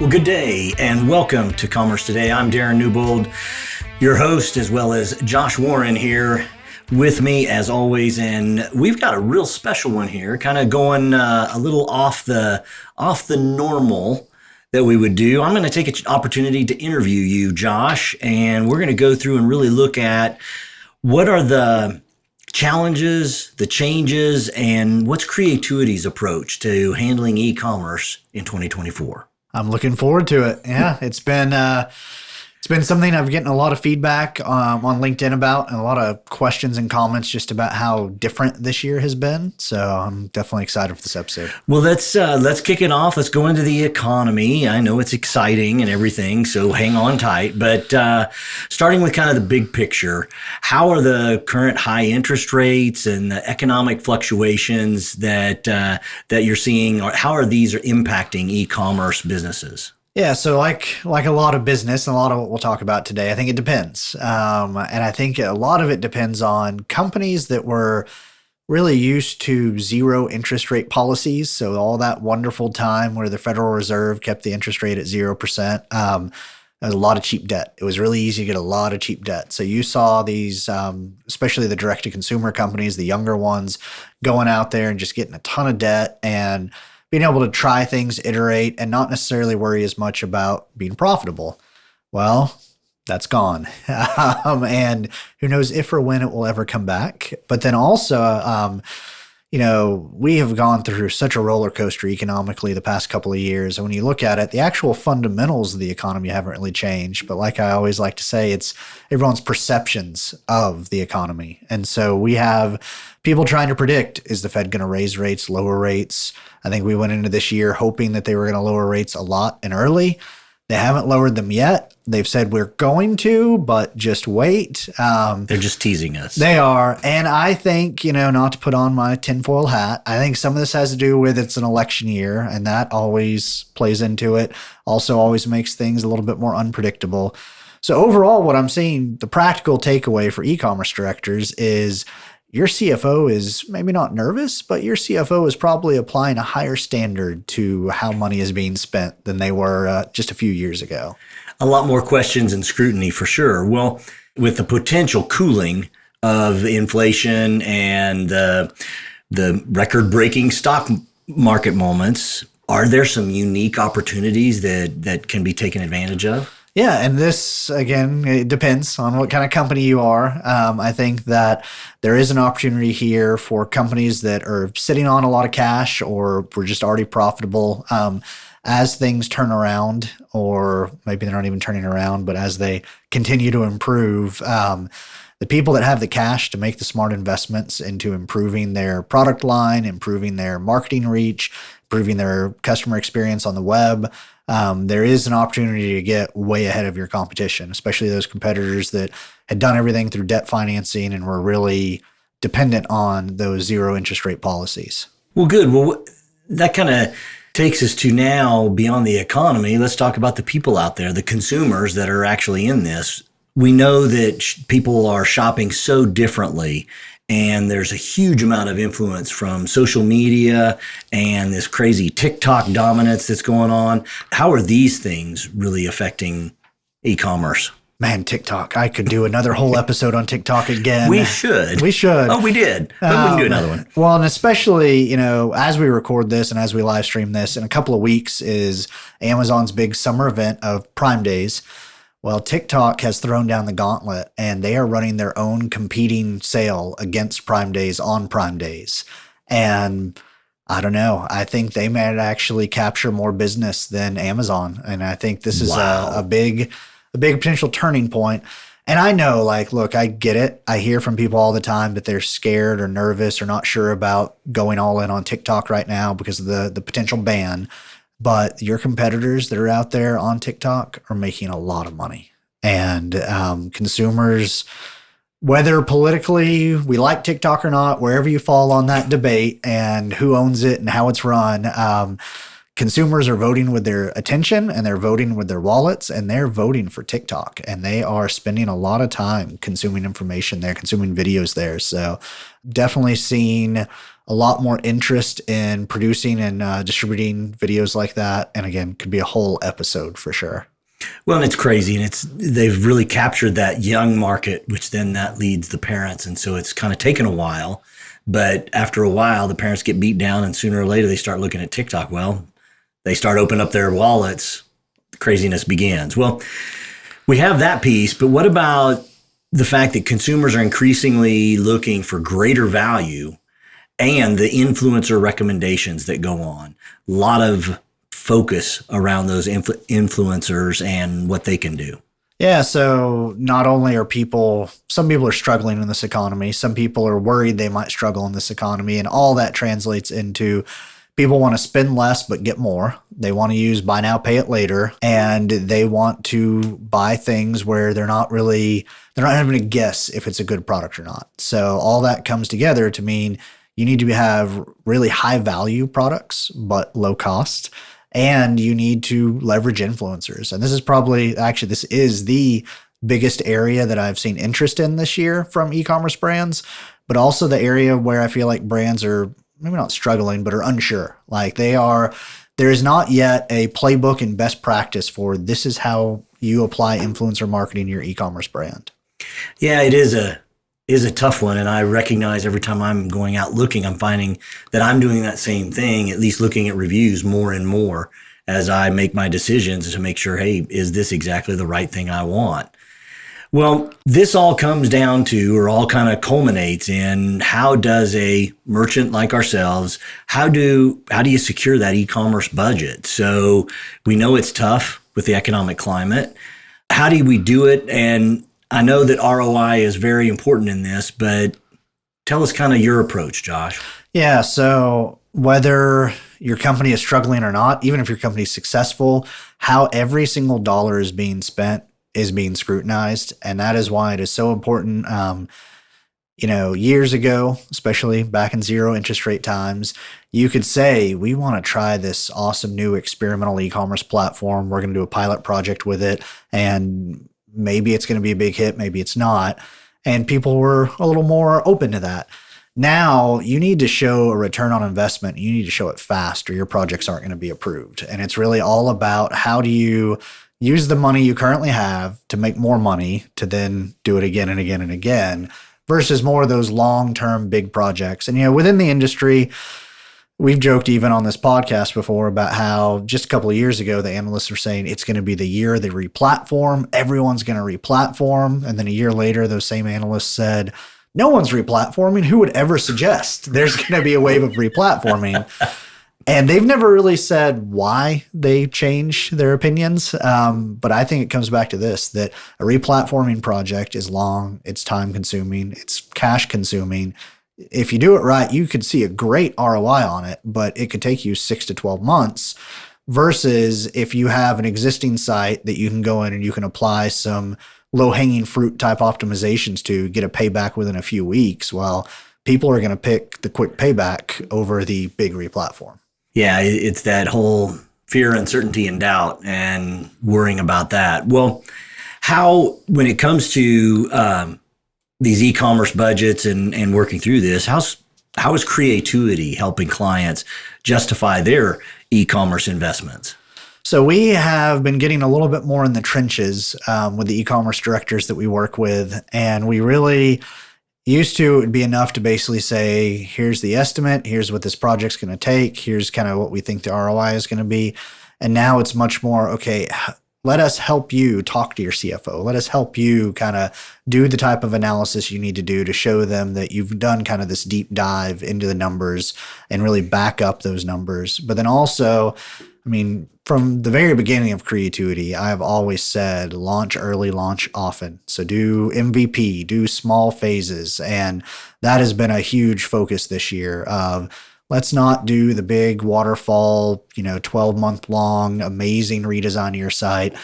Well, good day and welcome to Commerce Today. I'm Darren Newbold, your host, as well as Josh Warren here with me as always. And we've got a real special one here, kind of going a little off the normal that we would do. I'm going to take an opportunity to interview you, Josh, and we're going to go through and really look at what are the challenges, the changes, and what's Creatuity's approach to handling e-commerce in 2024. I'm looking forward to it. Yeah, it's been something I've getting a lot of feedback on LinkedIn about, and a lot of questions and comments just about how different this year has been. So I'm definitely excited for this episode. Well, let's kick it off. Let's go into the economy. I know it's exciting and everything, so hang on tight. But starting with kind of the big picture, how are the current high interest rates and the economic fluctuations that you're seeing, or how are these impacting e-commerce businesses? Yeah, so like a lot of business and a lot of what we'll talk about today, I think it depends. And I think a lot of it depends on companies that were really used to zero interest rate policies. So all that wonderful time where the Federal Reserve kept the interest rate at 0%, there was a lot of cheap debt. It was really easy to get a lot of cheap debt. So you saw these, especially the direct-to-consumer companies, the younger ones, going out there and just getting a ton of debt and being able to try things, iterate, and not necessarily worry as much about being profitable. Well, that's gone. And who knows if or when it will ever come back. But then also, we have gone through such a roller coaster economically the past couple of years. And when you look at it, the actual fundamentals of the economy haven't really changed. But like I always like to say, it's everyone's perceptions of the economy. And so we have people trying to predict, is the Fed going to raise rates, lower rates? I think we went into this year hoping that they were going to lower rates a lot and early. They haven't lowered them yet. They've said we're going to, but just wait. They're just teasing us. They are. And I think, not to put on my tinfoil hat, I think some of this has to do with it's an election year, and that always plays into it. Also always makes things a little bit more unpredictable. So overall, what I'm seeing, the practical takeaway for e-commerce directors is your CFO is maybe not nervous, but your CFO is probably applying a higher standard to how money is being spent than they were just a few years ago. A lot more questions and scrutiny for sure. Well, with the potential cooling of inflation and the record-breaking stock market moments, are there some unique opportunities that can be taken advantage of? Yeah, and this, again, it depends on what kind of company you are. I think that there is an opportunity here for companies that are sitting on a lot of cash or were just already profitable. As things turn around, or maybe they're not even turning around, but as they continue to improve, the people that have the cash to make the smart investments into improving their product line, improving their marketing reach, improving their customer experience on the web, there is an opportunity to get way ahead of your competition, especially those competitors that had done everything through debt financing and were really dependent on those zero interest rate policies. Well, good. Well, that kind of takes us to now beyond the economy. Let's talk about the people out there, the consumers that are actually in this. We know that people are shopping so differently, and there's a huge amount of influence from social media and this crazy TikTok dominance that's going on. How are these things really affecting e-commerce? Man, TikTok. I could do another whole episode on TikTok again. We should. Oh, we did. But we can do another one. Well, and especially, as we record this and as we live stream this, in a couple of weeks is Amazon's big summer event of Prime Days. Well, TikTok has thrown down the gauntlet, and they are running their own competing sale against Prime Days on Prime Days. And I don't know. I think they might actually capture more business than Amazon. And I think this is a big potential turning point. And I know, look, I get it. I hear from people all the time that they're scared or nervous or not sure about going all in on TikTok right now because of the potential ban. But your competitors that are out there on TikTok are making a lot of money. And consumers, whether politically we like TikTok or not, wherever you fall on that debate and who owns it and how it's run, consumers are voting with their attention and they're voting with their wallets, and they're voting for TikTok, and they are spending a lot of time consuming information there, consuming videos there. So definitely seeing a lot more interest in producing and distributing videos like that. And again, could be a whole episode for sure. Well, and it's crazy, and they've really captured that young market, which then that leads the parents, and so it's kind of taken a while. But after a while, the parents get beat down, and sooner or later they start looking at TikTok. Well, they start opening up their wallets. Craziness begins. Well, we have that piece, but what about the fact that consumers are increasingly looking for greater value and the influencer recommendations that go on? A lot of focus around those influencers and what they can do. Yeah, so not only are some people are struggling in this economy, some people are worried they might struggle in this economy, and all that translates into people want to spend less but get more. They want to use buy now, pay it later, and they want to buy things where they're not having to guess if it's a good product or not. So all that comes together to mean you need to have really high value products but low cost. And you need to leverage influencers. And this is the biggest area that I've seen interest in this year from e-commerce brands, but also the area where I feel like brands are maybe not struggling, but are unsure. Like there is not yet a playbook and best practice for this is how you apply influencer marketing to your e-commerce brand. Yeah, it is a tough one. And I recognize every time I'm going out looking, I'm finding that I'm doing that same thing, at least looking at reviews more and more as I make my decisions to make sure, hey, is this exactly the right thing I want? Well, this all comes down to, or all kind of culminates in, how does a merchant like ourselves, how do you secure that e-commerce budget? So we know it's tough with the economic climate. How do we do it? And I know that ROI is very important in this, but tell us kind of your approach, Josh. Yeah. So whether your company is struggling or not, even if your company is successful, how every single dollar is being spent is being scrutinized. And that is why it is so important. Years ago, especially back in zero interest rate times, you could say, we want to try this awesome new experimental e-commerce platform. We're going to do a pilot project with it. And maybe it's going to be a big hit, maybe it's not. And people were a little more open to that. Now you need to show a return on investment. You need to show it fast or your projects aren't going to be approved. And it's really all about how do you use the money you currently have to make more money to then do it again and again and again versus more of those long-term big projects. And, within the industry, we've joked even on this podcast before about how just a couple of years ago, the analysts were saying it's going to be the year they replatform. Everyone's going to replatform. And then a year later, those same analysts said, no one's replatforming. Who would ever suggest there's going to be a wave of replatforming? And they've never really said why they changed their opinions. But I think it comes back to this, that a replatforming project is long, it's time consuming, it's cash consuming. If you do it right, you could see a great ROI on it, but it could take you 6 to 12 months versus if you have an existing site that you can go in and you can apply some low-hanging fruit type optimizations to get a payback within a few weeks. Well, people are going to pick the quick payback over the big replatform. Yeah, it's that whole fear, uncertainty, and doubt and worrying about that. Well, when it comes to these e-commerce budgets and working through this, how is Creatuity helping clients justify their e-commerce investments? So we have been getting a little bit more in the trenches with the e-commerce directors that we work with. And we really used to, it would be enough to basically say, here's the estimate, here's what this project's going to take, here's kind of what we think the ROI is going to be. And now it's much more, okay, let us help you talk to your CFO. Let us help you kind of do the type of analysis you need to do to show them that you've done kind of this deep dive into the numbers and really back up those numbers. But then also, from the very beginning of Creatuity, I've always said launch early, launch often. So do MVP, do small phases. And that has been a huge focus this year of let's not do the big waterfall, 12-month long, amazing redesign of your site.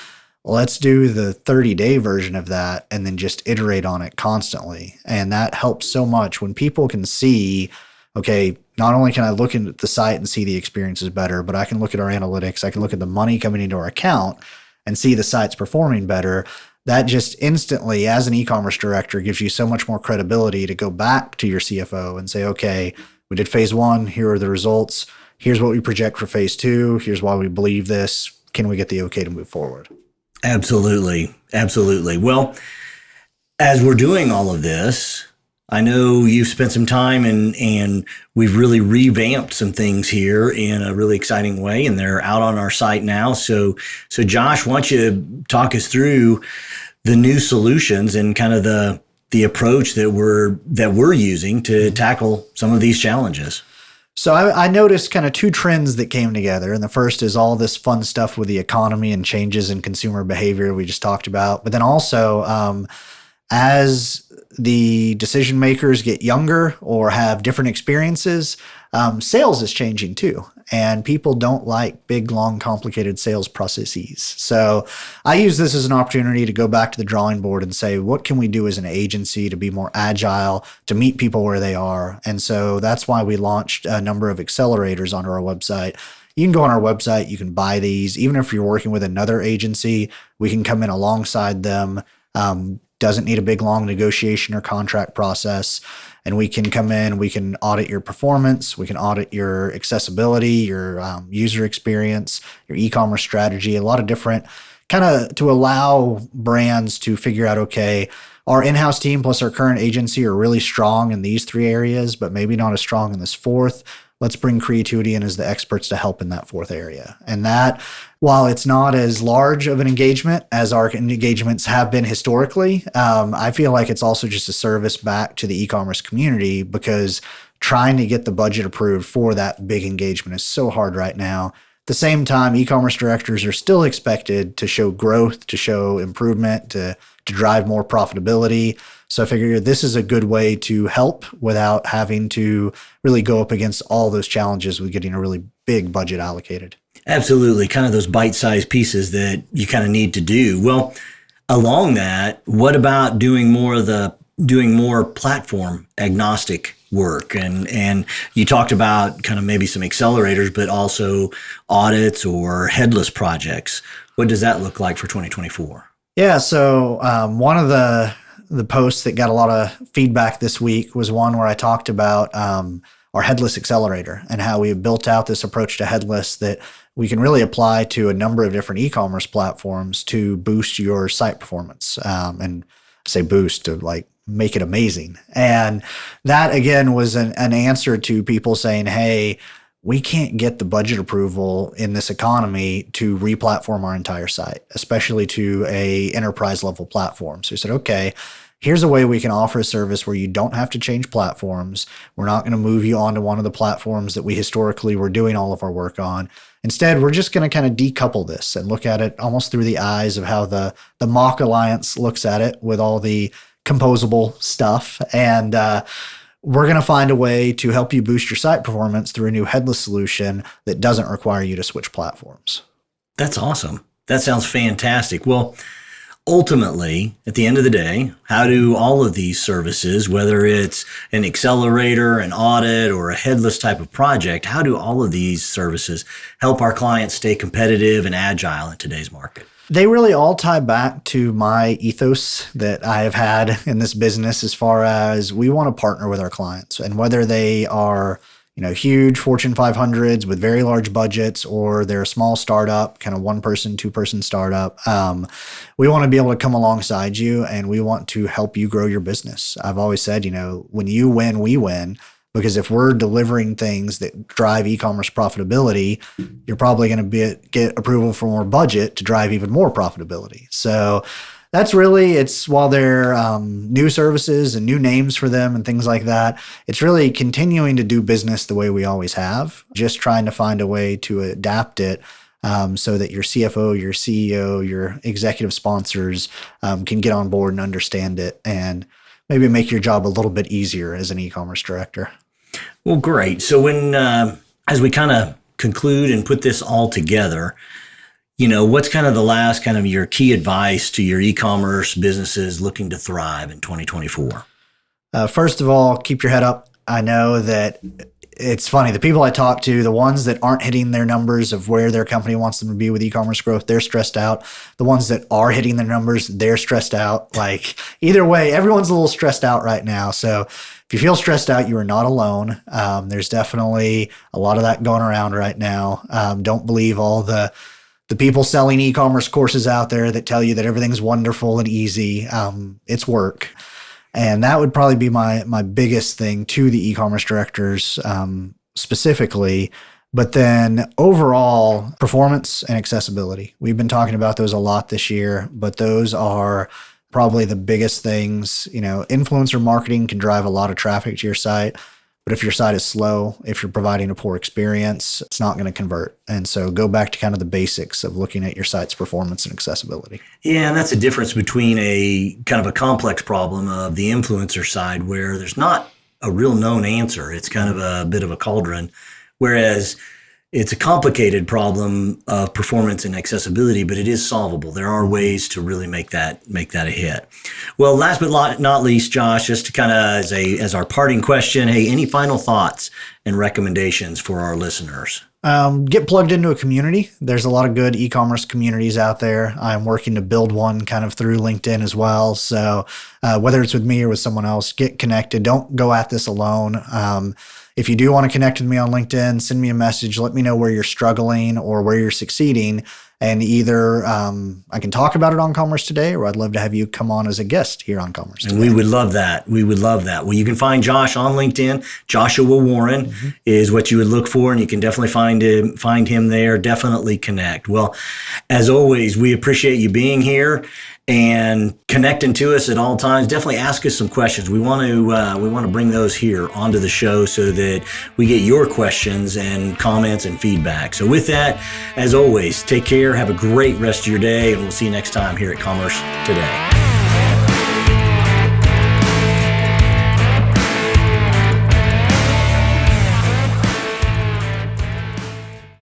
Let's do the 30-day version of that and then just iterate on it constantly. And that helps so much when people can see, okay, not only can I look at the site and see the experience is better, but I can look at our analytics. I can look at the money coming into our account and see the site's performing better. That just instantly, as an e-commerce director, gives you so much more credibility to go back to your CFO and say, okay, we did phase one. Here are the results. Here's what we project for phase two. Here's why we believe this. Can we get the okay to move forward? Absolutely. Absolutely. Well, as we're doing all of this, I know you've spent some time and we've really revamped some things here in a really exciting way, and they're out on our site now. So Josh, why don't you talk us through the new solutions and kind of the approach that we're using to tackle some of these challenges? So I noticed kind of two trends that came together. And the first is all this fun stuff with the economy and changes in consumer behavior we just talked about. But then also, as the decision makers get younger or have different experiences, sales is changing too. And people don't like big, long, complicated sales processes. So I use this as an opportunity to go back to the drawing board and say, what can we do as an agency to be more agile, to meet people where they are? And so that's why we launched a number of accelerators onto our website. You can go on our website, you can buy these. Even if you're working with another agency, we can come in alongside them. Doesn't need a big, long negotiation or contract process. And we can come in, we can audit your performance, we can audit your accessibility, your user experience, your e-commerce strategy, a lot of different kind of to allow brands to figure out, okay, our in-house team plus our current agency are really strong in these three areas, but maybe not as strong in this fourth. Let's bring Creatuity in as the experts to help in that fourth area. And that, while it's not as large of an engagement as our engagements have been historically, I feel like it's also just a service back to the e-commerce community, because trying to get the budget approved for that big engagement is so hard right now. At the same time, e-commerce directors are still expected to show growth, to show improvement, to drive more profitability. So I figure this is a good way to help without having to really go up against all those challenges with getting a really big budget allocated. Absolutely. Kind of those bite-sized pieces that you kind of need to do. Well, along that, what about doing more platform agnostic work? And you talked about kind of maybe some accelerators, but also audits or headless projects. What does that look like for 2024? Yeah. So one of the posts that got a lot of feedback this week was one where I talked about our headless accelerator and how we have built out this approach to headless that we can really apply to a number of different e-commerce platforms to boost your site performance. And I say boost to like make it amazing. And that again was an answer to people saying, hey, we can't get the budget approval in this economy to re-platform our entire site, especially to a enterprise level platform. So we said, okay, here's a way we can offer a service where you don't have to change platforms. We're not going to move you onto one of the platforms that we historically were doing all of our work on. Instead, we're just going to kind of decouple this and look at it almost through the eyes of how the Mock Alliance looks at it with all the composable stuff. And we're going to find a way to help you boost your site performance through a new headless solution that doesn't require you to switch platforms. That's awesome. That sounds fantastic. Well, ultimately, at the end of the day, how do all of these services, whether it's an accelerator, an audit, or a headless type of project, how do all of these services help our clients stay competitive and agile in today's market? They really all tie back to my ethos that I have had in this business, as far as we want to partner with our clients, and whether they are, huge Fortune 500s with very large budgets, or they're a small startup, kind of 1-person, 2-person startup. We want to be able to come alongside you, and we want to help you grow your business. I've always said, when you win, we win. Because if we're delivering things that drive e-commerce profitability, you're probably going to get approval for more budget to drive even more profitability. So that's really, while they're new services and new names for them and things like that, it's really continuing to do business the way we always have, just trying to find a way to adapt it so that your CFO, your CEO, your executive sponsors can get on board and understand it, and maybe make your job a little bit easier as an e-commerce director. Well, great. So when, as we kind of conclude and put this all together, what's kind of the last kind of your key advice to your e-commerce businesses looking to thrive in 2024? First of all, keep your head up. I know that it's funny. The people I talk to, the ones that aren't hitting their numbers of where their company wants them to be with e-commerce growth, they're stressed out. The ones that are hitting their numbers, they're stressed out. Like either way, everyone's a little stressed out right now. So if you feel stressed out, you are not alone. There's definitely a lot of that going around right now. Don't believe all the people selling e-commerce courses out there that tell you that everything's wonderful and easy. It's work. And that would probably be my biggest thing to the e-commerce directors specifically. But then overall, performance and accessibility. We've been talking about those a lot this year, but those are probably the biggest things. Influencer marketing can drive a lot of traffic to your site, but if your site is slow, if you're providing a poor experience, it's not going to convert. And so go back to kind of the basics of looking at your site's performance and accessibility. Yeah, and that's the difference between a kind of a complex problem of the influencer side where there's not a real known answer. It's kind of a bit of a cauldron, whereas it's a complicated problem of performance and accessibility, but it is solvable. There are ways to really make that a hit. Well, last but not least, Josh, just to kind of as our parting question, hey, any final thoughts and recommendations for our listeners? Get plugged into a community. There's a lot of good e-commerce communities out there. I'm working to build one kind of through LinkedIn as well. So whether it's with me or with someone else, get connected. Don't go at this alone. If you do want to connect with me on LinkedIn, send me a message. Let me know where you're struggling or where you're succeeding. And either I can talk about it on Commerce Today, or I'd love to have you come on as a guest here on Commerce Today. And we would love that. We would love that. Well, you can find Josh on LinkedIn. Joshua Warren is what you would look for, and you can definitely find him there. Definitely connect. Well, as always, we appreciate you being here and connecting to us at all times. Definitely ask us some questions. We want to bring those here onto the show so that we get your questions and comments and feedback. So with that, as always, take care, have a great rest of your day, and we'll see you next time here at Commerce Today.